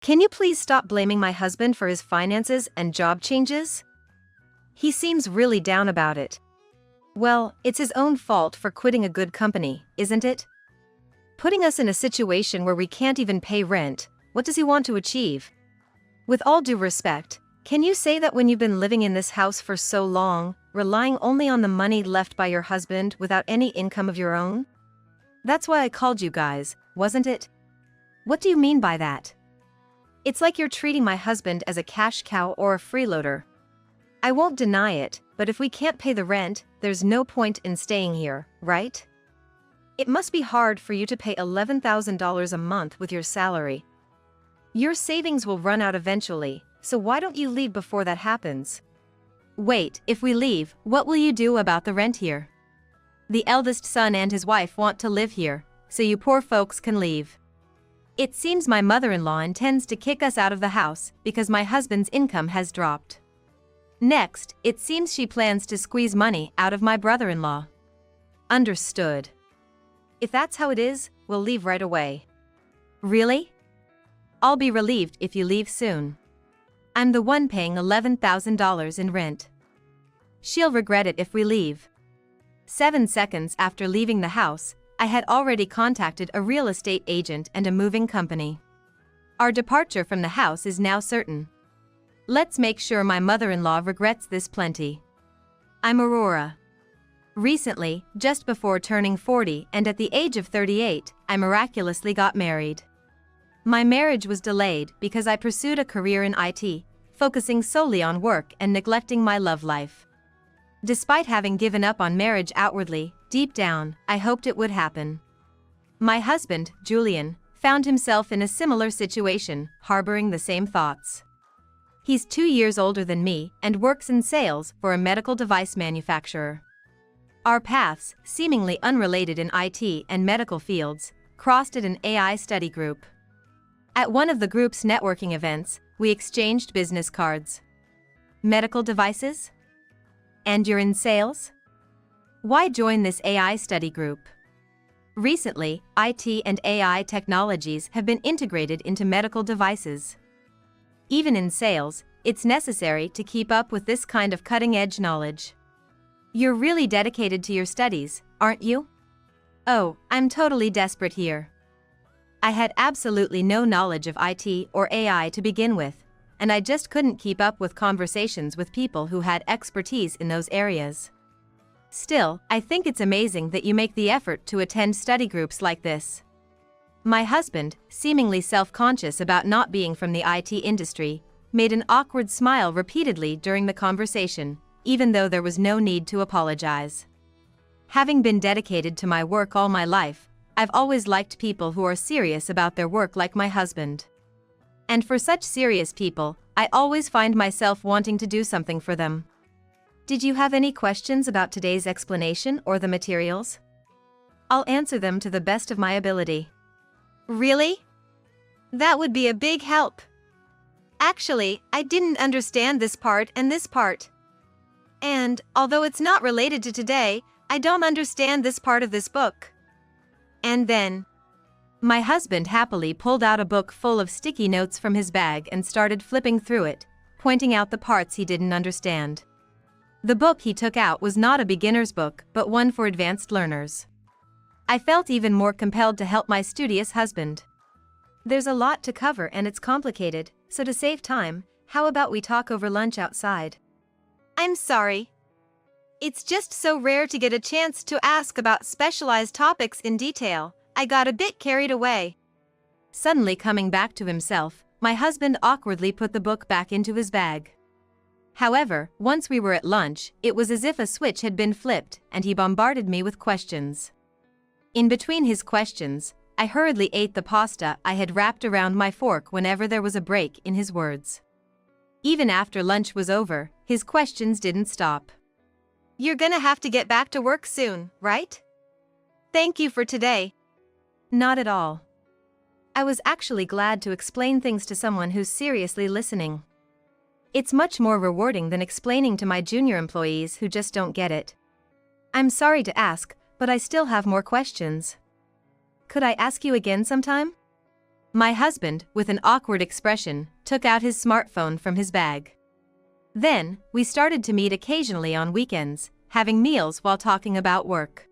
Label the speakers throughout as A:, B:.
A: Can you please stop blaming my husband for his finances and job changes? He seems really down about it. Well, it's his own fault for quitting a good company, isn't it? Putting us in a situation where we can't even pay rent. What does he want to achieve? With all due respect, can you say that when you've been living in this house for so long, relying only on the money left by your husband without any income of your own? That's why I called you guys, wasn't it? What do you mean by that? It's like you're treating my husband as a cash cow or a freeloader. I won't deny it, but if we can't pay the rent, there's no point in staying here, right? It must be hard for you to pay $11,000 a month with your salary. Your savings will run out eventually, so why don't you leave before that happens? Wait, if we leave, what will you do about the rent here? The eldest son and his wife want to live here, so you poor folks can leave. It seems my mother-in-law intends to kick us out of the house because my husband's income has dropped. Next, it seems she plans to squeeze money out of my brother-in-law. Understood. If that's how it is, we'll leave right away. Really? I'll be relieved if you leave soon. I'm the one paying $11,000 in rent. She'll regret it if we leave. 7 seconds after leaving the house, I had already contacted a real estate agent and a moving company. Our departure from the house is now certain. Let's make sure my mother-in-law regrets this plenty. I'm Aurora. Recently, just before turning 40 and at the age of 38, I miraculously got married. My marriage was delayed because I pursued a career in IT, focusing solely on work and neglecting my love life. Despite having given up on marriage outwardly, deep down, I hoped it would happen. My husband, Julian, found himself in a similar situation, harboring the same thoughts. He's 2 years older than me and works in sales for a medical device manufacturer. Our paths, seemingly unrelated in IT and medical fields, crossed at an AI study group. At one of the group's networking events, we exchanged business cards. Medical devices? And you're in sales? Why join this AI study group? Recently, IT and AI technologies have been integrated into medical devices. Even in sales, it's necessary to keep up with this kind of cutting-edge knowledge. You're really dedicated to your studies, aren't you? Oh, I'm totally desperate here. I had absolutely no knowledge of IT or AI to begin with, and I just couldn't keep up with conversations with people who had expertise in those areas. Still, I think it's amazing that you make the effort to attend study groups like this. My husband, seemingly self-conscious about not being from the IT industry, made an awkward smile repeatedly during the conversation, even though there was no need to apologize. Having been dedicated to my work all my life, I've always liked people who are serious about their work like my husband. And for such serious people, I always find myself wanting to do something for them. Did you have any questions about today's explanation or the materials? I'll answer them to the best of my ability. Really? That would be a big help. Actually, I didn't understand this part and this part. And, although it's not related to today, I don't understand this part of this book. And then, my husband happily pulled out a book full of sticky notes from his bag and started flipping through it, pointing out the parts he didn't understand. The book he took out was not a beginner's book, but one for advanced learners. I felt even more compelled to help my studious husband. There's a lot to cover and it's complicated, so to save time, how about we talk over lunch outside? I'm sorry. It's just so rare to get a chance to ask about specialized topics in detail. I got a bit carried away. Suddenly coming back to himself, my husband awkwardly put the book back into his bag. However, once we were at lunch, it was as if a switch had been flipped, and he bombarded me with questions. In between his questions, I hurriedly ate the pasta I had wrapped around my fork whenever there was a break in his words. Even after lunch was over, his questions didn't stop. You're gonna have to get back to work soon, right? Thank you for today. Not at all. I was actually glad to explain things to someone who's seriously listening. It's much more rewarding than explaining to my junior employees who just don't get it. I'm sorry to ask, but I still have more questions. Could I ask you again sometime? My husband, with an awkward expression, took out his smartphone from his bag. Then, we started to meet occasionally on weekends, having meals while talking about work.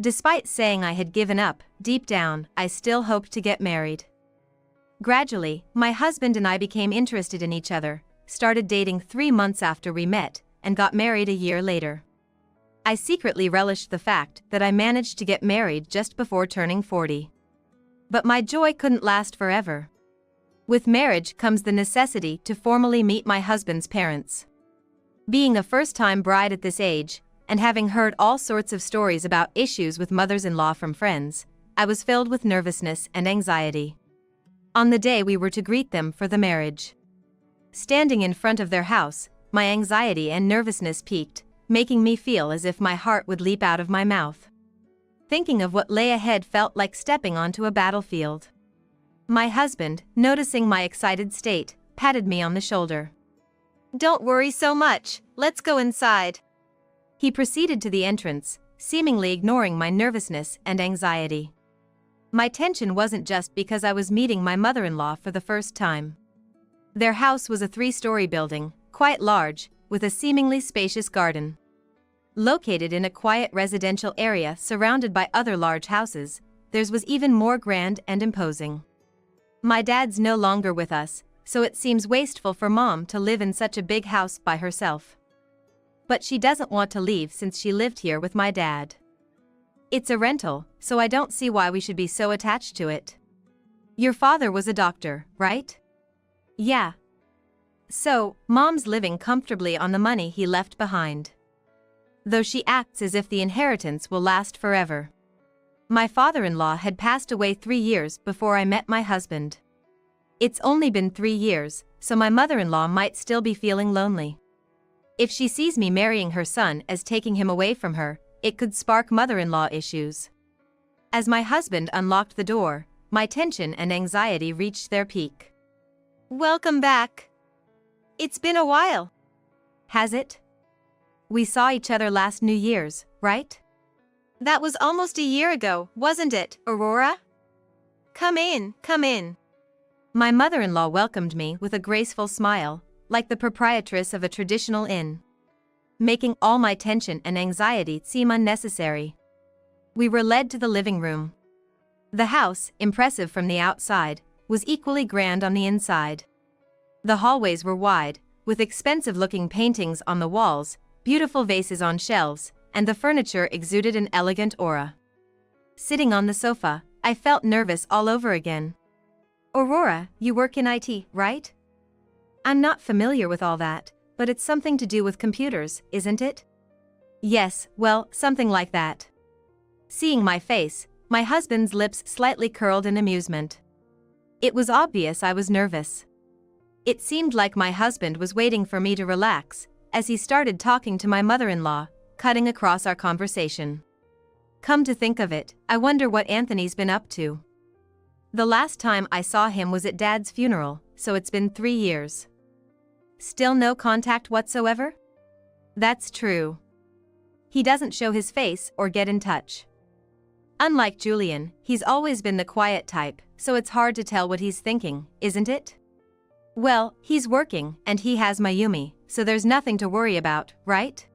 A: Despite saying I had given up, deep down, I still hoped to get married. Gradually, my husband and I became interested in each other, started dating 3 months after we met, and got married a year later. I secretly relished the fact that I managed to get married just before turning 40. But my joy couldn't last forever. With marriage comes the necessity to formally meet my husband's parents. Being a first-time bride at this age, and having heard all sorts of stories about issues with mothers-in-law from friends, I was filled with nervousness and anxiety. On the day we were to greet them for the marriage, standing in front of their house, my anxiety and nervousness peaked, making me feel as if my heart would leap out of my mouth. Thinking of what lay ahead felt like stepping onto a battlefield. My husband, noticing my excited state, patted me on the shoulder. "Don't worry so much, let's go inside." He proceeded to the entrance, seemingly ignoring my nervousness and anxiety. My tension wasn't just because I was meeting my mother-in-law for the first time. Their house was a 3-story building, quite large, with a seemingly spacious garden. Located in a quiet residential area surrounded by other large houses, theirs was even more grand and imposing. My dad's no longer with us, so it seems wasteful for Mom to live in such a big house by herself. But she doesn't want to leave since she lived here with my dad. It's a rental, so I don't see why we should be so attached to it. Your father was a doctor, right? Yeah. So, Mom's living comfortably on the money he left behind. Though she acts as if the inheritance will last forever. My father-in-law had passed away 3 years before I met my husband. It's only been 3 years, so my mother-in-law might still be feeling lonely. If she sees me marrying her son as taking him away from her, it could spark mother-in-law issues. As my husband unlocked the door, my tension and anxiety reached their peak. "Welcome back. It's been a while." "Has it? We saw each other last New Year's, right?" "That was almost a year ago, wasn't it, Aurora? Come in, come in." My mother-in-law welcomed me with a graceful smile, like the proprietress of a traditional inn, making all my tension and anxiety seem unnecessary. We were led to the living room. The house, impressive from the outside, was equally grand on the inside. The hallways were wide, with expensive-looking paintings on the walls, beautiful vases on shelves, and the furniture exuded an elegant aura. Sitting on the sofa, I felt nervous all over again. "Aurora, you work in IT, right?" "I'm not familiar with all that, but it's something to do with computers, isn't it?" "Yes, well, something like that." Seeing my face, my husband's lips slightly curled in amusement. It was obvious I was nervous. It seemed like my husband was waiting for me to relax, as he started talking to my mother-in-law, cutting across our conversation. "Come to think of it, I wonder what Anthony's been up to. The last time I saw him was at Dad's funeral, so it's been 3 years. Still no contact whatsoever?" "That's true. He doesn't show his face or get in touch. Unlike Julian, he's always been the quiet type, so it's hard to tell what he's thinking, isn't it?" "Well, he's working, and he has Mayumi, so there's nothing to worry about, right?"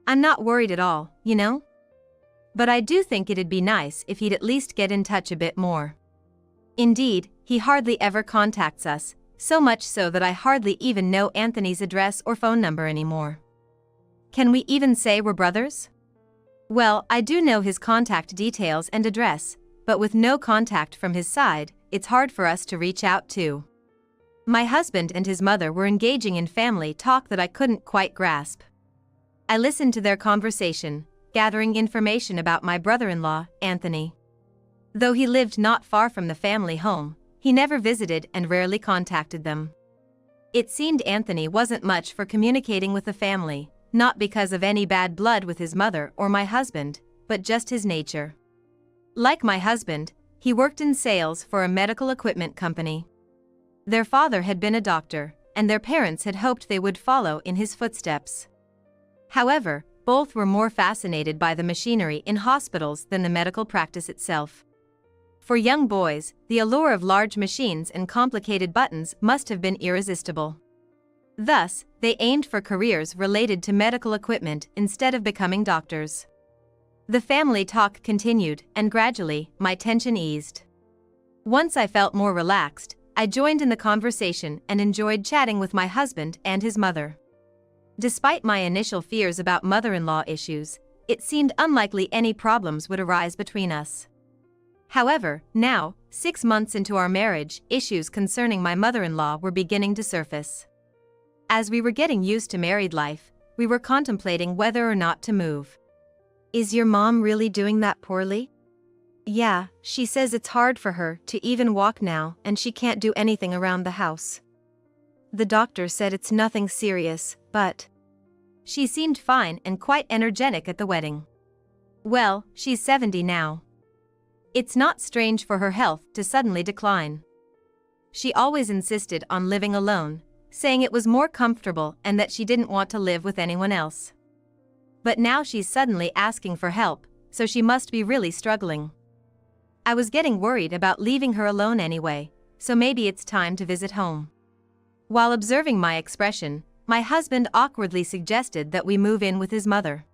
A: "I'm not worried at all, you know? But I do think it'd be nice if he'd at least get in touch a bit more. Indeed, he hardly ever contacts us, so much so that I hardly even know Anthony's address or phone number anymore. Can we even say we're brothers?" "Well, I do know his contact details and address, but with no contact from his side, it's hard for us to reach out to." My husband and his mother were engaging in family talk that I couldn't quite grasp. I listened to their conversation, gathering information about my brother-in-law, Anthony. Though he lived not far from the family home, he never visited and rarely contacted them. It seemed Anthony wasn't much for communicating with the family, not because of any bad blood with his mother or my husband, but just his nature. Like my husband, he worked in sales for a medical equipment company. Their father had been a doctor, and their parents had hoped they would follow in his footsteps. However, both were more fascinated by the machinery in hospitals than the medical practice itself. For young boys, the allure of large machines and complicated buttons must have been irresistible. Thus, they aimed for careers related to medical equipment instead of becoming doctors. The family talk continued, and gradually, my tension eased. Once I felt more relaxed, I joined in the conversation and enjoyed chatting with my husband and his mother. Despite my initial fears about mother-in-law issues, it seemed unlikely any problems would arise between us. However, now, 6 months into our marriage, issues concerning my mother-in-law were beginning to surface. As we were getting used to married life, we were contemplating whether or not to move. "Is your mom really doing that poorly?" "Yeah, she says it's hard for her to even walk now and she can't do anything around the house. The doctor said it's nothing serious, but..." She seemed fine and quite energetic at the wedding. Well, she's 70 now. It's not strange for her health to suddenly decline. She always insisted on living alone, saying it was more comfortable and that she didn't want to live with anyone else. But now she's suddenly asking for help, so she must be really struggling. I was getting worried about leaving her alone anyway, so maybe it's time to visit home. While observing my expression, my husband awkwardly suggested that we move in with his mother.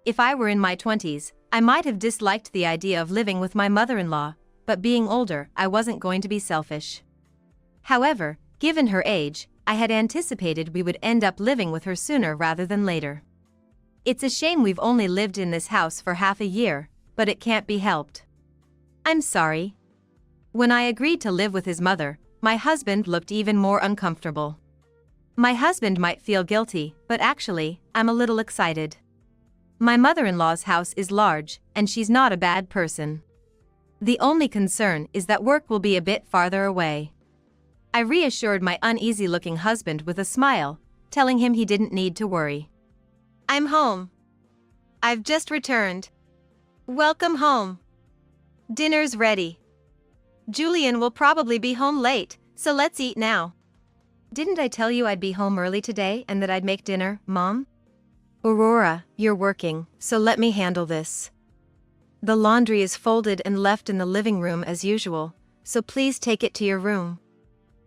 A: If I were in my 20s, I might have disliked the idea of living with my mother-in-law, but being older, I wasn't going to be selfish. However, given her age, I had anticipated we would end up living with her sooner rather than later. It's a shame we've only lived in this house for half a year, but it can't be helped. I'm sorry. When I agreed to live with his mother, my husband looked even more uncomfortable. My husband might feel guilty, but actually, I'm a little excited. My mother-in-law's house is large, and she's not a bad person. The only concern is that work will be a bit farther away. I reassured my uneasy-looking husband with a smile, telling him he didn't need to worry. "I'm home. I've just returned. Welcome home. Dinner's ready. Julian will probably be home late, so let's eat now." "Didn't I tell you I'd be home early today and that I'd make dinner, Mom?" "Aurora, you're working, so let me handle this. The laundry is folded and left in the living room as usual, so please take it to your room."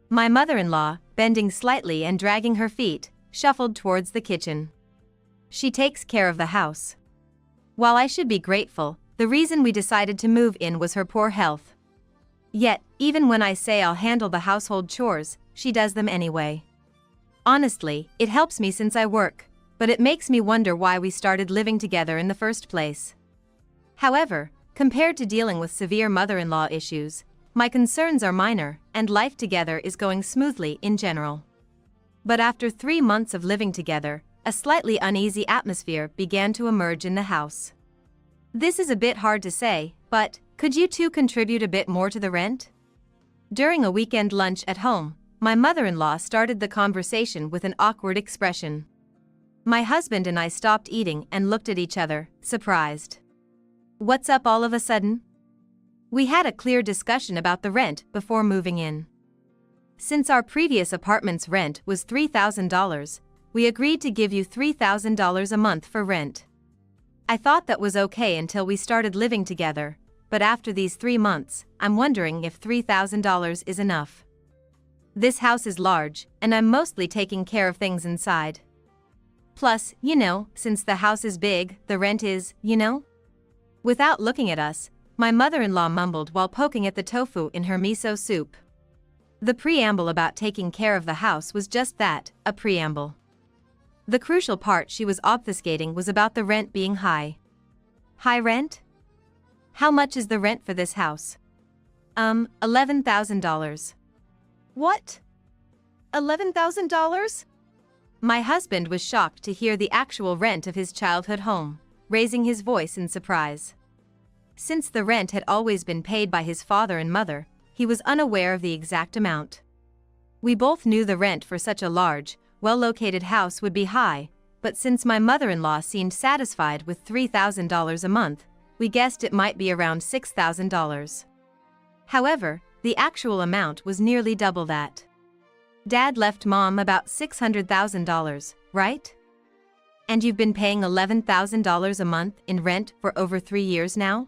A: My mother-in-law, bending slightly and dragging her feet, shuffled towards the kitchen. She takes care of the house. While I should be grateful, the reason we decided to move in was her poor health. Yet, even when I say I'll handle the household chores, she does them anyway. Honestly, it helps me since I work, but it makes me wonder why we started living together in the first place. However, compared to dealing with severe mother-in-law issues, my concerns are minor, and life together is going smoothly in general. But after 3 months of living together, a slightly uneasy atmosphere began to emerge in the house. This is a bit hard to say, but could you two contribute a bit more to the rent? During a weekend lunch at home, my mother-in-law started the conversation with an awkward expression. My husband and I stopped eating and looked at each other, surprised. "What's up all of a sudden?" We had a clear discussion about the rent before moving in. Since our previous apartment's rent was $3,000, we agreed to give you $3,000 a month for rent. I thought that was okay until we started living together, but after these 3 months, I'm wondering if $3,000 is enough. This house is large, and I'm mostly taking care of things inside. Plus, since the house is big, the rent is, Without looking at us, my mother-in-law mumbled while poking at the tofu in her miso soup. The preamble about taking care of the house was just that, a preamble. The crucial part she was obfuscating was about the rent being high. High rent? How much is the rent for this house? $11,000. What? $11,000? My husband was shocked to hear the actual rent of his childhood home, raising his voice in surprise. Since the rent had always been paid by his father and mother, he was unaware of the exact amount. We both knew the rent for such a large, well-located house would be high, but since my mother-in-law seemed satisfied with $3,000 a month, we guessed it might be around $6,000. However, the actual amount was nearly double that. Dad left Mom about $600,000, right? And you've been paying $11,000 a month in rent for over 3 years now?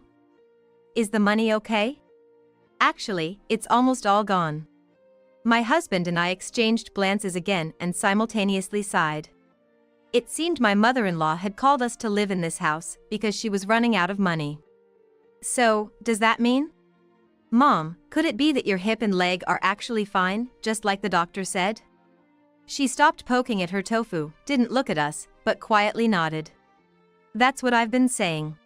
A: Is the money okay? Actually, it's almost all gone. My husband and I exchanged glances again and simultaneously sighed. It seemed my mother-in-law had called us to live in this house because she was running out of money. So, does that mean? Mom, could it be that your hip and leg are actually fine, just like the doctor said? She stopped poking at her tofu, didn't look at us, but quietly nodded. That's what I've been saying.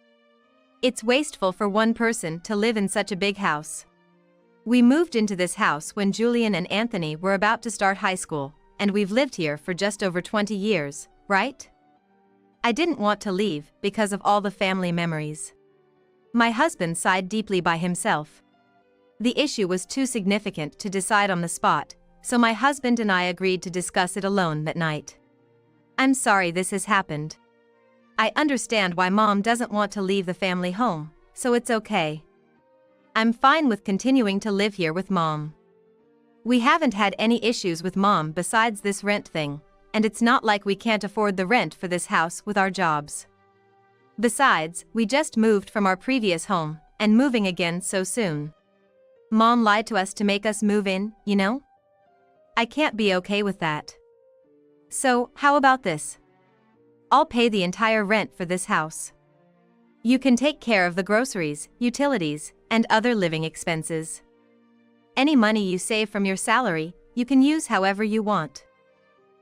A: It's wasteful for one person to live in such a big house. We moved into this house when Julian and Anthony were about to start high school, and we've lived here for just over 20 years, right? I didn't want to leave because of all the family memories. My husband sighed deeply by himself. The issue was too significant to decide on the spot, so my husband and I agreed to discuss it alone that night. I'm sorry this has happened. I understand why Mom doesn't want to leave the family home, so it's okay. I'm fine with continuing to live here with Mom. We haven't had any issues with Mom besides this rent thing, and it's not like we can't afford the rent for this house with our jobs. Besides, we just moved from our previous home, and moving again so soon. Mom lied to us to make us move in, you know? I can't be okay with that. So, how about this? I'll pay the entire rent for this house. You can take care of the groceries, utilities, and other living expenses. Any money you save from your salary, you can use however you want.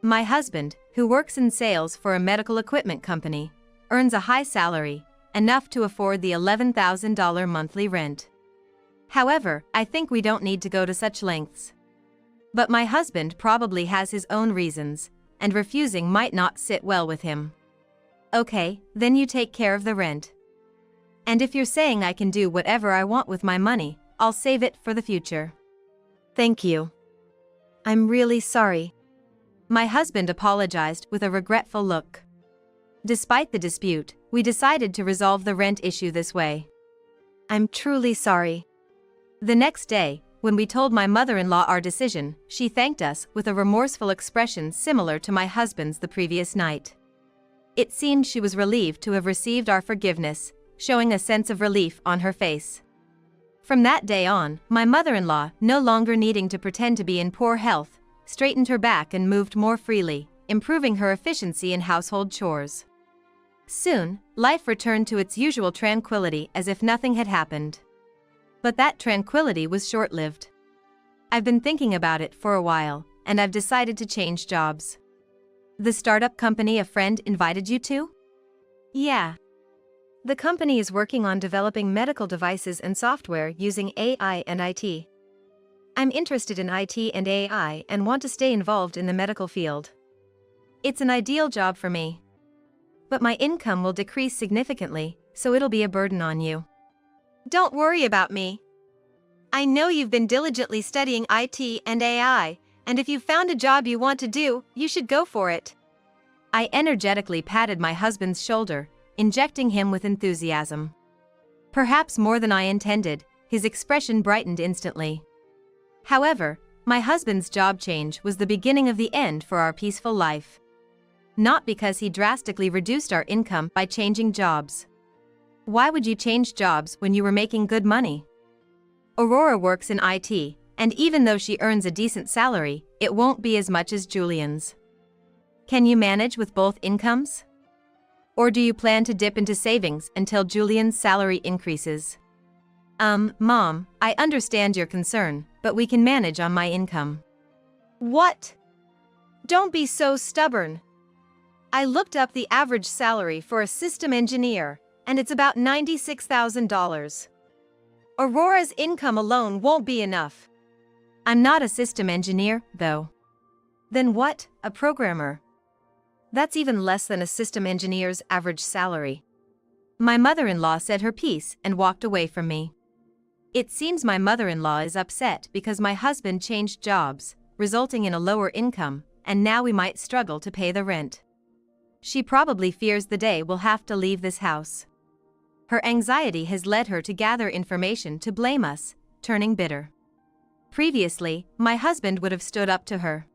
A: My husband, who works in sales for a medical equipment company, earns a high salary, enough to afford the $11,000 monthly rent. However, I think we don't need to go to such lengths. But my husband probably has his own reasons, and refusing might not sit well with him. Okay, then you take care of the rent. And if you're saying I can do whatever I want with my money, I'll save it for the future. Thank you. I'm really sorry. My husband apologized with a regretful look. Despite the dispute, we decided to resolve the rent issue this way. I'm truly sorry. The next day, when we told my mother-in-law our decision, she thanked us with a remorseful expression similar to my husband's the previous night. It seemed she was relieved to have received our forgiveness, showing a sense of relief on her face. From that day on, my mother-in-law, no longer needing to pretend to be in poor health, straightened her back and moved more freely, improving her efficiency in household chores. Soon, life returned to its usual tranquility as if nothing had happened. But that tranquility was short-lived. I've been thinking about it for a while, and I've decided to change jobs. The startup company a friend invited you to? Yeah. The company is working on developing medical devices and software using AI and IT. I'm interested in IT and AI and want to stay involved in the medical field. It's an ideal job for me. But my income will decrease significantly, so it'll be a burden on you. Don't worry about me. I know you've been diligently studying IT and AI, and if you've found a job you want to do, you should go for it. I energetically patted my husband's shoulder, injecting him with enthusiasm. Perhaps more than I intended, his expression brightened instantly. However, my husband's job change was the beginning of the end for our peaceful life. Not because he drastically reduced our income by changing jobs. Why would you change jobs when you were making good money? Aurora works in IT, and even though she earns a decent salary, it won't be as much as Julian's. Can you manage with both incomes? Or do you plan to dip into savings until Julian's salary increases? Mom, I understand your concern, but we can manage on my income. What? Don't be so stubborn. I looked up the average salary for a system engineer, and it's about $96,000. Aurora's income alone won't be enough. I'm not a system engineer, though. Then what? A programmer? That's even less than a system engineer's average salary. My mother-in-law said her piece and walked away from me. It seems my mother-in-law is upset because my husband changed jobs, resulting in a lower income, and now we might struggle to pay the rent. She probably fears the day we'll have to leave this house. Her anxiety has led her to gather information to blame us, turning bitter. Previously, my husband would have stood up to her.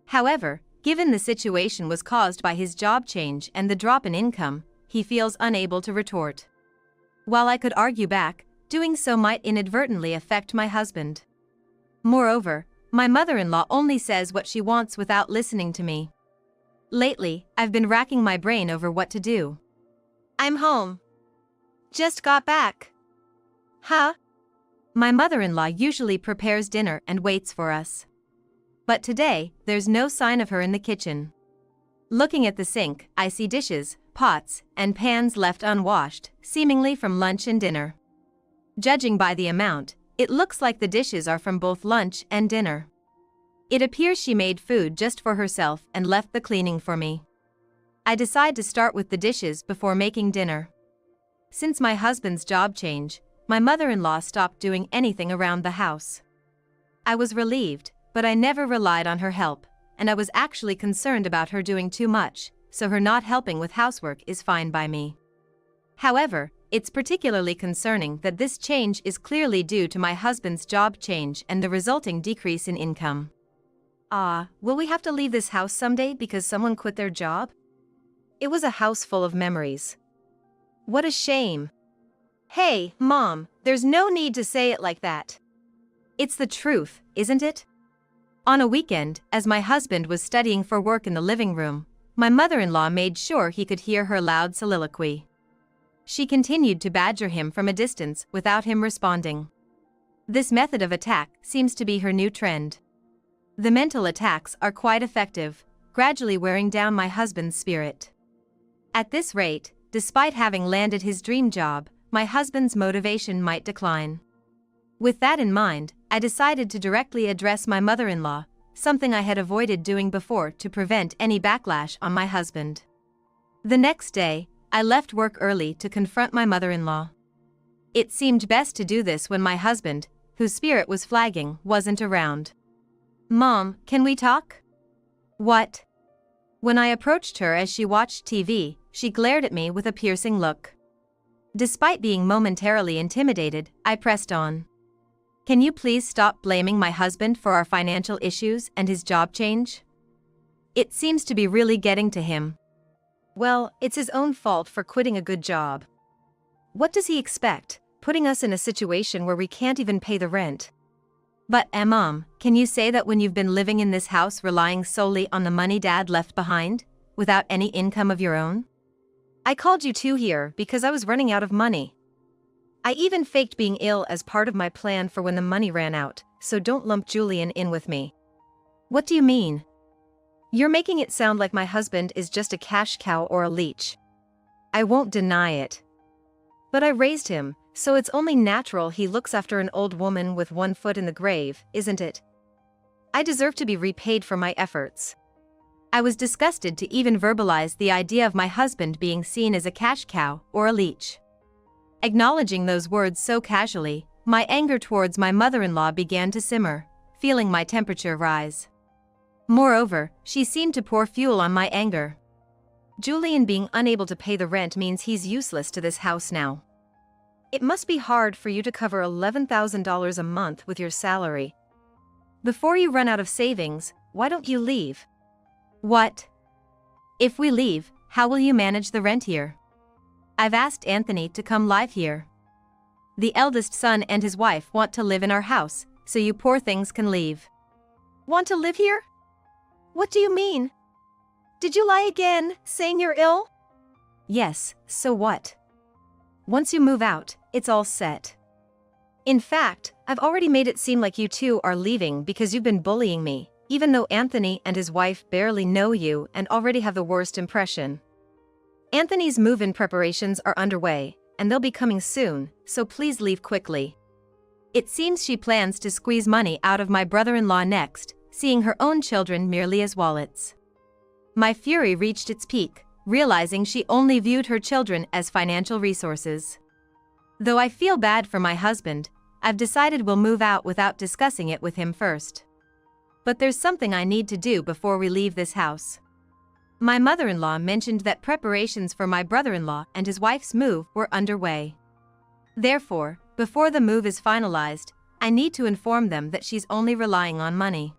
A: However, given the situation was caused by his job change and the drop in income, he feels unable to retort. While I could argue back, doing so might inadvertently affect my husband. Moreover, my mother-in-law only says what she wants without listening to me. Lately, I've been racking my brain over what to do. I'm home. Just got back. Huh? My mother-in-law usually prepares dinner and waits for us. But today, there's no sign of her in the kitchen. Looking at the sink, I see dishes, pots, and pans left unwashed, seemingly from lunch and dinner. Judging by the amount, it looks like the dishes are from both lunch and dinner. It appears she made food just for herself and left the cleaning for me. I decide to start with the dishes before making dinner. Since my husband's job change, my mother-in-law stopped doing anything around the house. I was relieved, but I never relied on her help, and I was actually concerned about her doing too much, so her not helping with housework is fine by me. However, it's particularly concerning that this change is clearly due to my husband's job change and the resulting decrease in income. Will we have to leave this house someday because someone quit their job? It was a house full of memories. What a shame. Hey, Mom, there's no need to say it like that. It's the truth, isn't it? On a weekend, as my husband was studying for work in the living room, my mother-in-law made sure he could hear her loud soliloquy. She continued to badger him from a distance without him responding. This method of attack seems to be her new trend. The mental attacks are quite effective, gradually wearing down my husband's spirit. At this rate, despite having landed his dream job, my husband's motivation might decline. With that in mind, I decided to directly address my mother-in-law, something I had avoided doing before to prevent any backlash on my husband. The next day, I left work early to confront my mother-in-law. It seemed best to do this when my husband, whose spirit was flagging, wasn't around. Mom, can we talk? What? When I approached her as she watched TV, she glared at me with a piercing look. Despite being momentarily intimidated, I pressed on. Can you please stop blaming my husband for our financial issues and his job change? It seems to be really getting to him. Well, it's his own fault for quitting a good job. What does he expect, putting us in a situation where we can't even pay the rent? But, Mom, can you say that when you've been living in this house relying solely on the money Dad left behind, without any income of your own? I called you two here because I was running out of money. I even faked being ill as part of my plan for when the money ran out, so don't lump Julian in with me. What do you mean? You're making it sound like my husband is just a cash cow or a leech. I won't deny it. But I raised him, so it's only natural he looks after an old woman with one foot in the grave, isn't it? I deserve to be repaid for my efforts. I was disgusted to even verbalize the idea of my husband being seen as a cash cow or a leech. Acknowledging those words so casually, my anger towards my mother-in-law began to simmer, feeling my temperature rise. Moreover, she seemed to pour fuel on my anger. Julian being unable to pay the rent means he's useless to this house now. It must be hard for you to cover $11,000 a month with your salary. Before you run out of savings, why don't you leave? What? If we leave, how will you manage the rent here? I've asked Anthony to come live here. The eldest son and his wife want to live in our house, so you poor things can leave. Want to live here? What do you mean? Did you lie again, saying you're ill? Yes, so what? Once you move out, it's all set. In fact, I've already made it seem like you two are leaving because you've been bullying me, even though Anthony and his wife barely know you and already have the worst impression. Anthony's move-in preparations are underway, and they'll be coming soon, so please leave quickly. It seems she plans to squeeze money out of my brother-in-law next, seeing her own children merely as wallets. My fury reached its peak, realizing she only viewed her children as financial resources. Though I feel bad for my husband, I've decided we'll move out without discussing it with him first. But there's something I need to do before we leave this house. My mother-in-law mentioned that preparations for my brother-in-law and his wife's move were underway. Therefore, before the move is finalized, I need to inform them that she's only relying on money.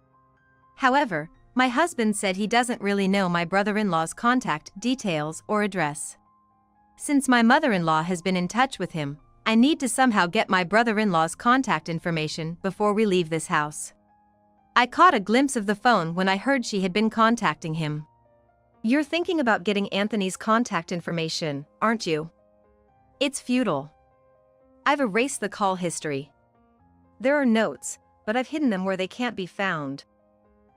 A: However, my husband said he doesn't really know my brother-in-law's contact details or address. Since my mother-in-law has been in touch with him, I need to somehow get my brother-in-law's contact information before we leave this house. I caught a glimpse of the phone when I heard she had been contacting him. You're thinking about getting Anthony's contact information, aren't you? It's futile. I've erased the call history. There are notes, but I've hidden them where they can't be found.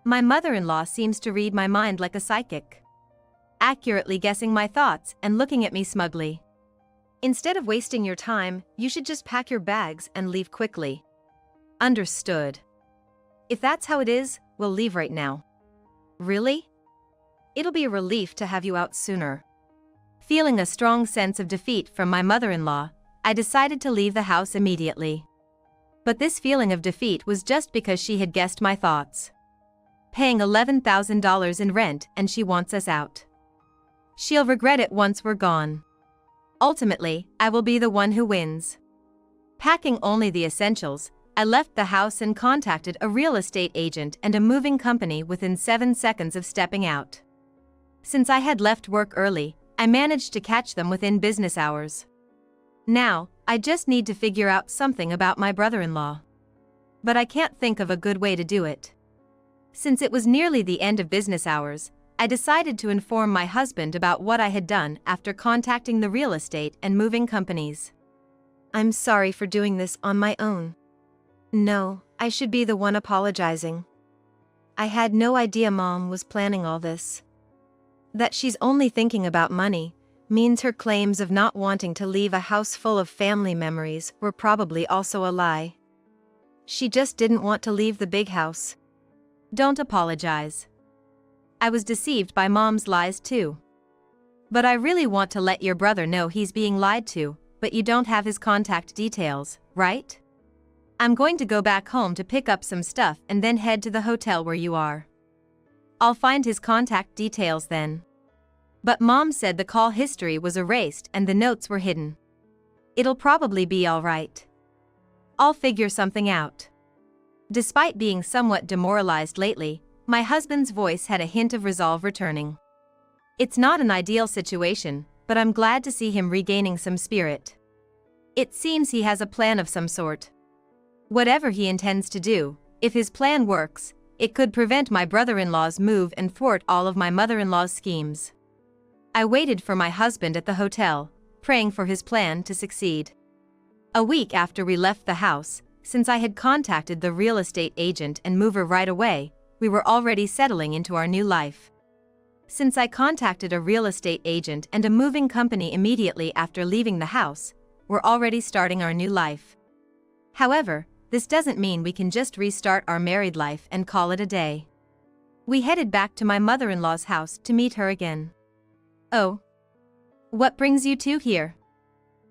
A: My mother-in-law seems to read my mind like a psychic, accurately guessing my thoughts and looking at me smugly. Instead of wasting your time, you should just pack your bags and leave quickly. Understood. If that's how it is, we'll leave right now. Really? It'll be a relief to have you out sooner. Feeling a strong sense of defeat from my mother-in-law, I decided to leave the house immediately. But this feeling of defeat was just because she had guessed my thoughts. Paying $11,000 in rent and she wants us out. She'll regret it once we're gone. Ultimately, I will be the one who wins. Packing only the essentials, I left the house and contacted a real estate agent and a moving company within 7 seconds of stepping out. Since I had left work early, I managed to catch them within business hours. Now, I just need to figure out something about my brother-in-law. But I can't think of a good way to do it. Since it was nearly the end of business hours, I decided to inform my husband about what I had done after contacting the real estate and moving companies. I'm sorry for doing this on my own. No, I should be the one apologizing. I had no idea Mom was planning all this. That she's only thinking about money means her claims of not wanting to leave a house full of family memories were probably also a lie. She just didn't want to leave the big house. Don't apologize. I was deceived by Mom's lies too. But I really want to let your brother know he's being lied to, but you don't have his contact details, right? I'm going to go back home to pick up some stuff and then head to the hotel where you are. I'll find his contact details then. But Mom said the call history was erased and the notes were hidden. It'll probably be all right. I'll figure something out. Despite being somewhat demoralized lately, my husband's voice had a hint of resolve returning. It's not an ideal situation, but I'm glad to see him regaining some spirit. It seems he has a plan of some sort. Whatever he intends to do, if his plan works, it could prevent my brother-in-law's move and thwart all of my mother-in-law's schemes. I waited for my husband at the hotel, praying for his plan to succeed. A week after we left the house, since I had contacted the real estate agent and mover right away, we were already settling into our new life. Since I contacted a real estate agent and a moving company immediately after leaving the house, we're already starting our new life. However, this doesn't mean we can just restart our married life and call it a day. We headed back to my mother-in-law's house to meet her again. Oh. What brings you two here?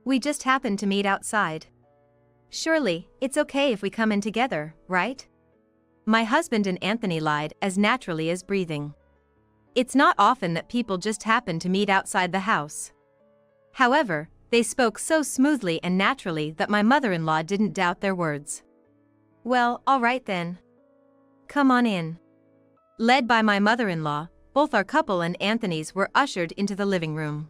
A: We just happened to meet outside. Surely, it's okay if we come in together, right? My husband and Anthony lied as naturally as breathing. It's not often that people just happen to meet outside the house. However, they spoke so smoothly and naturally that my mother-in-law didn't doubt their words. Well, all right then. Come on in. Led by my mother-in-law, both our couple and Anthony's were ushered into the living room.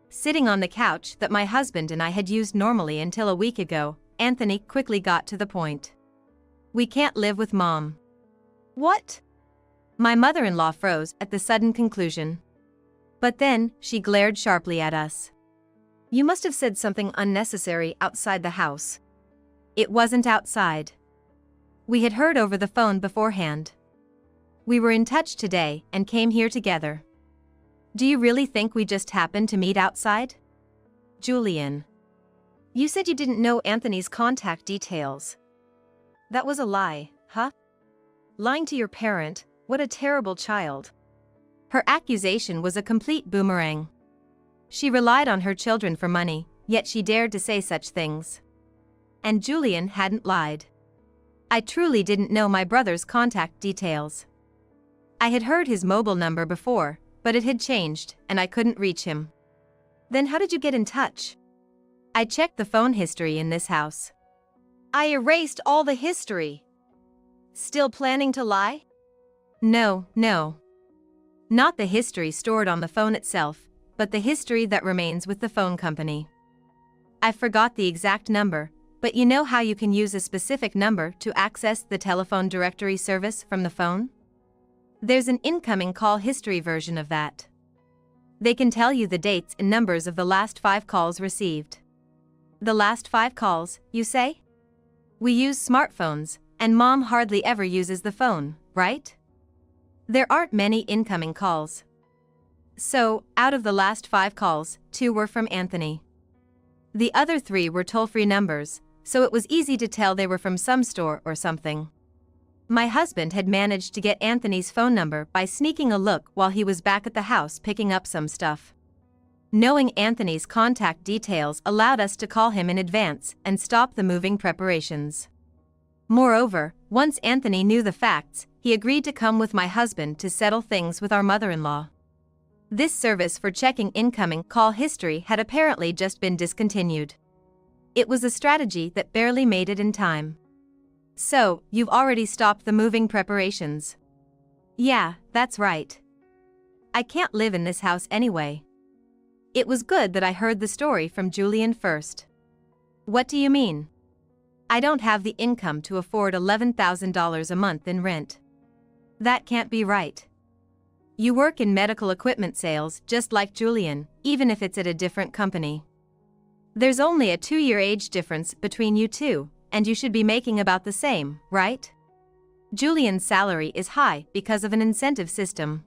A: Sitting on the couch that my husband and I had used normally until a week ago, Anthony quickly got to the point. We can't live with Mom. What? My mother-in-law froze at the sudden conclusion. But then, she glared sharply at us. You must have said something unnecessary outside the house. It wasn't outside. We had heard over the phone beforehand. We were in touch today and came here together. Do you really think we just happened to meet outside? Julian. You said you didn't know Anthony's contact details. That was a lie, huh? Lying to your parent, what a terrible child. Her accusation was a complete boomerang. She relied on her children for money, yet she dared to say such things. And Julian hadn't lied. I truly didn't know my brother's contact details. I had heard his mobile number before, but it had changed, and I couldn't reach him. Then how did you get in touch? I checked the phone history in this house. I erased all the history. Still planning to lie? No. Not the history stored on the phone itself, but the history that remains with the phone company. I forgot the exact number, but you know how you can use a specific number to access the telephone directory service from the phone? There's an incoming call history version of that. They can tell you the dates and numbers of the last 5 calls received. The last 5 calls, you say? We use smartphones, and Mom hardly ever uses the phone, right? There aren't many incoming calls. So, out of the last 5 calls, 2 were from Anthony. The other 3 were toll-free numbers, so it was easy to tell they were from some store or something. My husband had managed to get Anthony's phone number by sneaking a look while he was back at the house picking up some stuff. Knowing Anthony's contact details allowed us to call him in advance and stop the moving preparations. Moreover, once Anthony knew the facts, he agreed to come with my husband to settle things with our mother-in-law. This service for checking incoming call history had apparently just been discontinued. It was a strategy that barely made it in time. So, you've already stopped the moving preparations? Yeah, that's right. I can't live in this house anyway. It was good that I heard the story from Julian first. What do you mean? I don't have the income to afford $11,000 a month in rent. That can't be right. You work in medical equipment sales just like Julian, even if it's at a different company. There's only a 2-year age difference between you two, and you should be making about the same, right? Julian's salary is high because of an incentive system.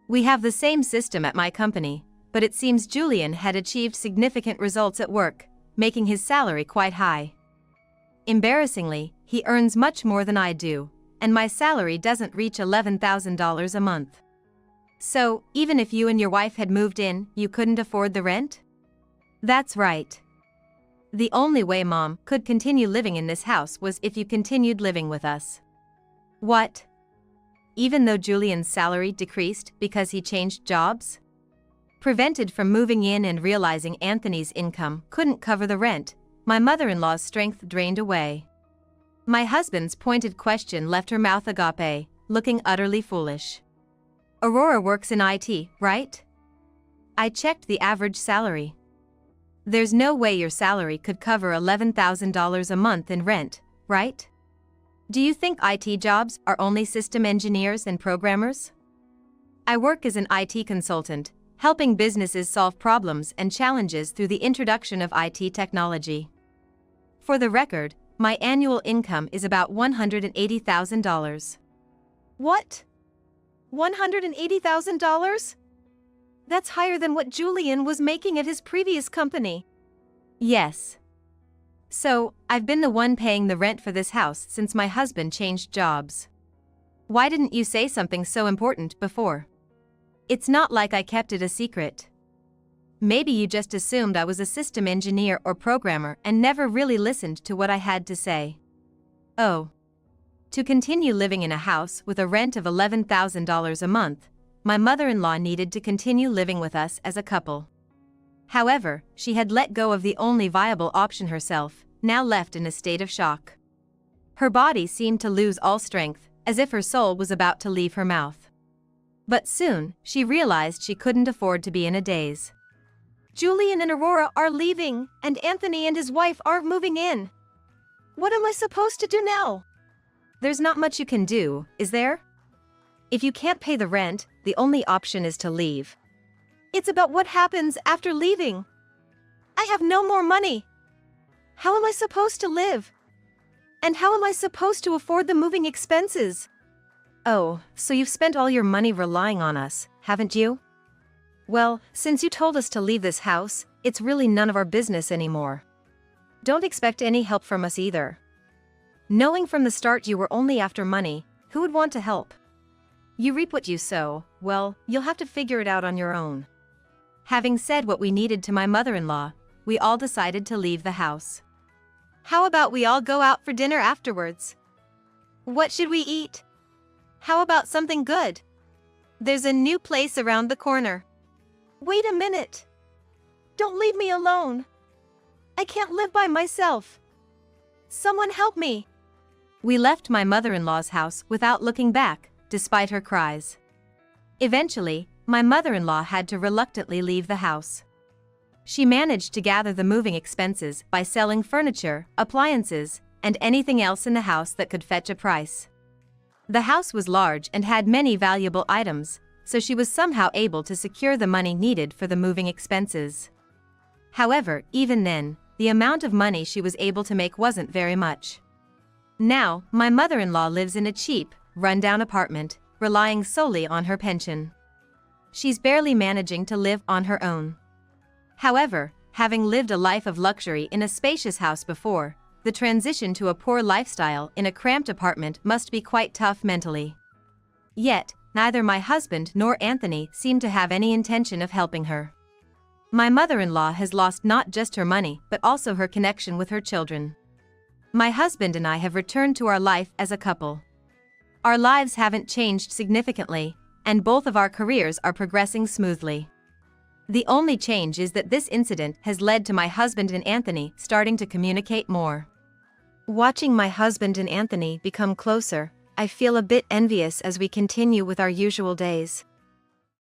A: We have the same system at my company, but it seems Julian had achieved significant results at work, making his salary quite high. Embarrassingly, he earns much more than I do, and my salary doesn't reach $11,000 a month. So, even if you and your wife had moved in, you couldn't afford the rent? That's right. The only way Mom could continue living in this house was if you continued living with us. What? Even though Julian's salary decreased because he changed jobs? Prevented from moving in and realizing Anthony's income couldn't cover the rent, my mother-in-law's strength drained away. My husband's pointed question left her mouth agape, looking utterly foolish. Aurora works in IT, right? I checked the average salary. There's no way your salary could cover $11,000 a month in rent, right? Do you think IT jobs are only system engineers and programmers? I work as an IT consultant, helping businesses solve problems and challenges through the introduction of IT technology. For the record, my annual income is about $180,000. What? $180,000? That's higher than what Julian was making at his previous company. Yes. So, I've been the one paying the rent for this house since my husband changed jobs. Why didn't you say something so important before? It's not like I kept it a secret. Maybe you just assumed I was a system engineer or programmer and never really listened to what I had to say. Oh. To continue living in a house with a rent of $11,000 a month, my mother-in-law needed to continue living with us as a couple. However, she had let go of the only viable option herself, now left in a state of shock. Her body seemed to lose all strength, as if her soul was about to leave her mouth. But soon, she realized she couldn't afford to be in a daze. Julian and Aurora are leaving, and Anthony and his wife are moving in. What am I supposed to do now? There's not much you can do, is there? If you can't pay the rent, the only option is to leave. It's about what happens after leaving. I have no more money. How am I supposed to live? And how am I supposed to afford the moving expenses? Oh, so you've spent all your money relying on us, haven't you? Well, since you told us to leave this house, it's really none of our business anymore. Don't expect any help from us either. Knowing from the start you were only after money, who would want to help? You reap what you sow, well, you'll have to figure it out on your own. Having said what we needed to my mother-in-law, we all decided to leave the house. How about we all go out for dinner afterwards? What should we eat? How about something good? There's a new place around the corner. Wait a minute. Don't leave me alone. I can't live by myself. Someone help me. We left my mother-in-law's house without looking back, despite her cries. Eventually, my mother-in-law had to reluctantly leave the house. She managed to gather the moving expenses by selling furniture, appliances, and anything else in the house that could fetch a price. The house was large and had many valuable items, so she was somehow able to secure the money needed for the moving expenses. However, even then, the amount of money she was able to make wasn't very much. Now, my mother-in-law lives in a cheap, run-down apartment, relying solely on her pension. She's barely managing to live on her own. However, having lived a life of luxury in a spacious house before, the transition to a poor lifestyle in a cramped apartment must be quite tough mentally. Yet, neither my husband nor Anthony seem to have any intention of helping her. My mother-in-law has lost not just her money but also her connection with her children. My husband and I have returned to our life as a couple. Our lives haven't changed significantly, and both of our careers are progressing smoothly. The only change is that this incident has led to my husband and Anthony starting to communicate more. Watching my husband and Anthony become closer, I feel a bit envious as we continue with our usual days.